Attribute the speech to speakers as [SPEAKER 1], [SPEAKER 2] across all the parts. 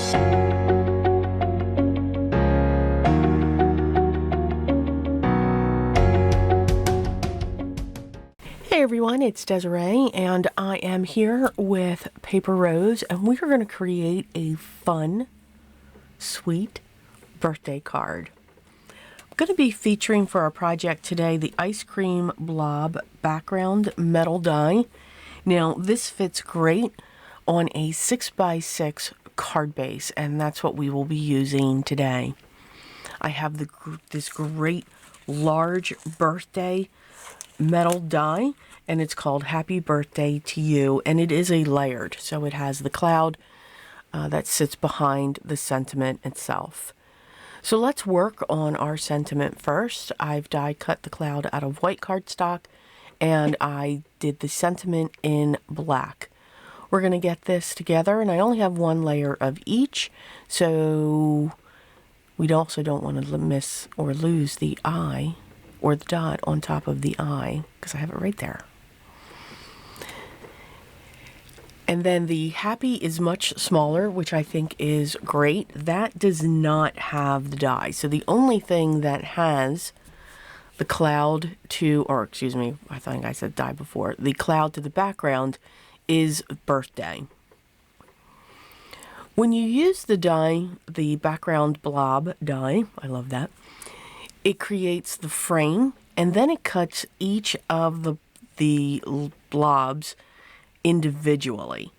[SPEAKER 1] Hey everyone, it's Desiree and I am here with Paper Rose and we are going to create a fun, sweet birthday card. I'm going to be featuring for our project today the ice cream blob background metal die. Now this fits great on a 6x6 card base and that's what we will be using today. I have this great large birthday metal die and it's called Happy Birthday to You, and it is a layered, so it has the cloud that sits behind the sentiment itself. So let's work on our sentiment first. I've die cut the cloud out of white cardstock and I did the sentiment in black. We're going to get this together and I only have one layer of each, so we also don't want to miss or lose the eye or the dot on top of the eye, because I have it right there. And then the happy is much smaller, which I think is great. That does not have the die. So the only thing that has the cloud to, or excuse me, I think I said die before, the cloud to the background is birthday. When you use the die, the background blob die, I love that, it creates the frame and then it cuts each of the blobs individually.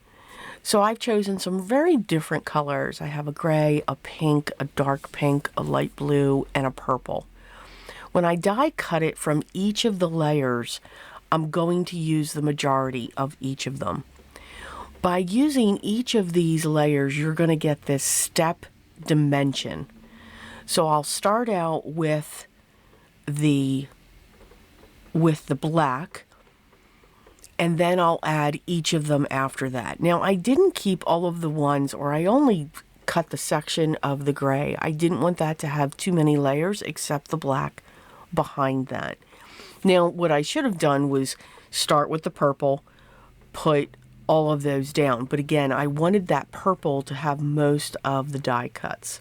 [SPEAKER 1] So I've chosen some very different colors. I have a gray, a pink, a dark pink, a light blue, and a purple. When I die cut it from each of the layers, I'm going to use the majority of each of them. By using each of these layers, you're going to get this step dimension. So I'll start out with the black, and then I'll add each of them after that. Now I didn't keep all of the ones, or I only cut the section of the gray. I didn't want that to have too many layers except the black behind that. Now what I should have done was start with the purple, put all of those down, but again I wanted that purple to have most of the die cuts.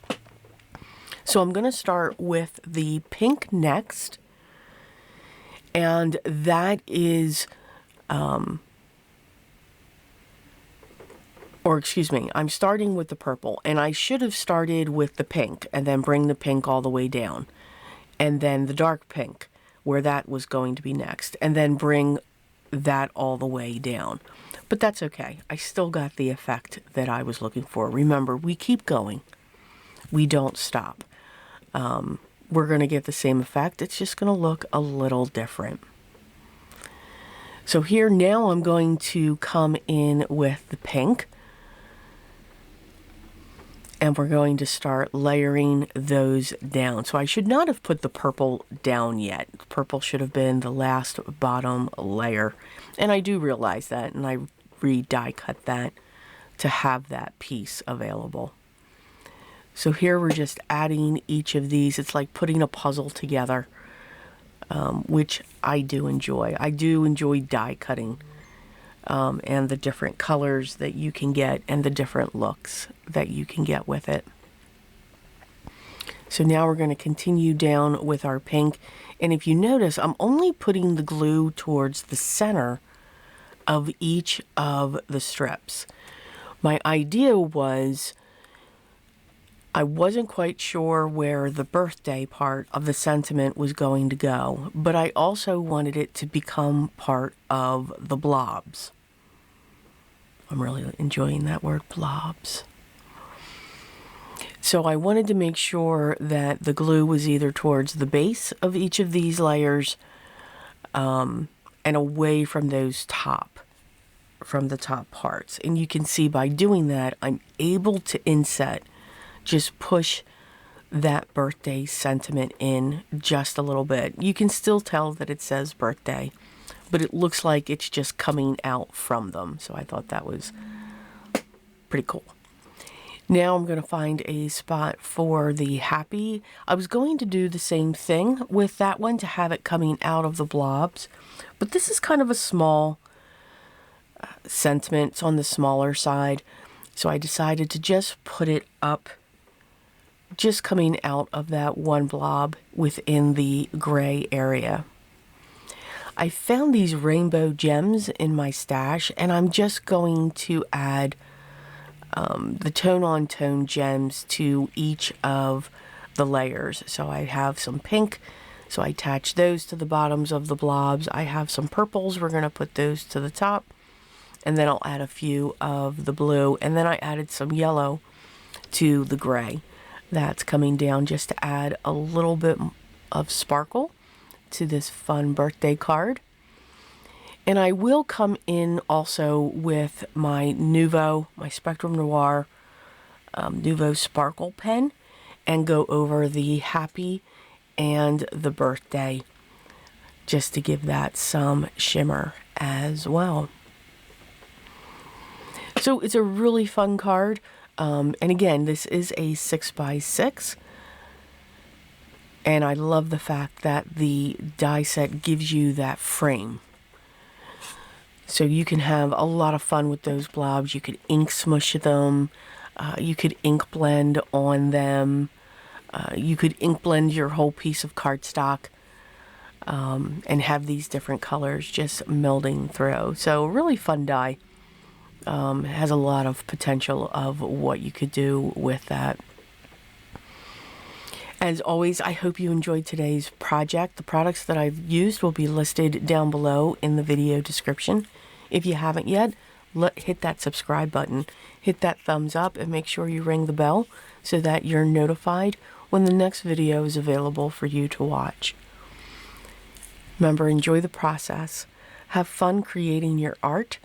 [SPEAKER 1] So I'm going to start with the pink next, and that is, I'm starting with the purple, and I should have started with the pink and then bring the pink all the way down, and then the dark pink where that was going to be next, and then bring that all the way down. But that's okay. I still got the effect that I was looking for. Remember, we keep going. We don't stop. We're going to get the same effect. It's just going to look a little different. So here now I'm going to come in with the pink. And we're going to start layering those down. So I should not have put the purple down yet. Purple should have been the last bottom layer. And I do realize that, and I die cut that to have that piece available. So here we're just adding each of these. It's like putting a puzzle together, which I do enjoy. I do enjoy die cutting and the different colors that you can get and the different looks that you can get with it. So now we're going to continue down with our pink. And if you notice, I'm only putting the glue towards the center of each of the strips. My idea was, I wasn't quite sure where the birthday part of the sentiment was going to go, but I also wanted it to become part of the blobs. I'm really enjoying that word, blobs. So I wanted to make sure that the glue was either towards the base of each of these layers and away from those from the top parts. And you can see by doing that, I'm able to inset, just push that birthday sentiment in just a little bit. You can still tell that it says birthday, but it looks like it's just coming out from them. So I thought that was pretty cool. Now I'm going to find a spot for the happy. I was going to do the same thing with that one to have it coming out of the blobs, but this is kind of a small sentiment. It's on the smaller side. So I decided to just put it up, just coming out of that one blob within the gray area. I found these rainbow gems in my stash, and I'm just going to add the tone-on-tone gems to each of the layers. So I have some pink, so I attach those to the bottoms of the blobs. I have some purples, we're going to put those to the top. And then I'll add a few of the blue. And then I added some yellow to the gray. That's coming down just to add a little bit of sparkle to this fun birthday card. And I will come in also with my my Spectrum Noir Nouveau Sparkle pen and go over the happy and the birthday just to give that some shimmer as well. So it's a really fun card. And again, this is a 6x6. And I love the fact that the die set gives you that frame. So you can have a lot of fun with those blobs. You could ink smush them. You could ink blend on them. You could ink blend your whole piece of cardstock. And have these different colors just melding through. So really fun die. Has a lot of potential of what you could do with that. As always, I hope you enjoyed today's project. The products that I've used will be listed down below in the video description. If you haven't yet, hit that subscribe button, hit that thumbs up, and make sure you ring the bell so that you're notified when the next video is available for you to watch. Remember, enjoy the process, have fun creating your art,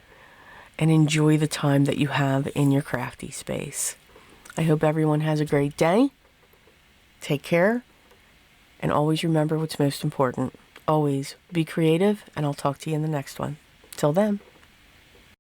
[SPEAKER 1] and enjoy the time that you have in your crafty space. I hope everyone has a great day. Take care, and always remember what's most important. Always be creative, and I'll talk to you in the next one. Till then.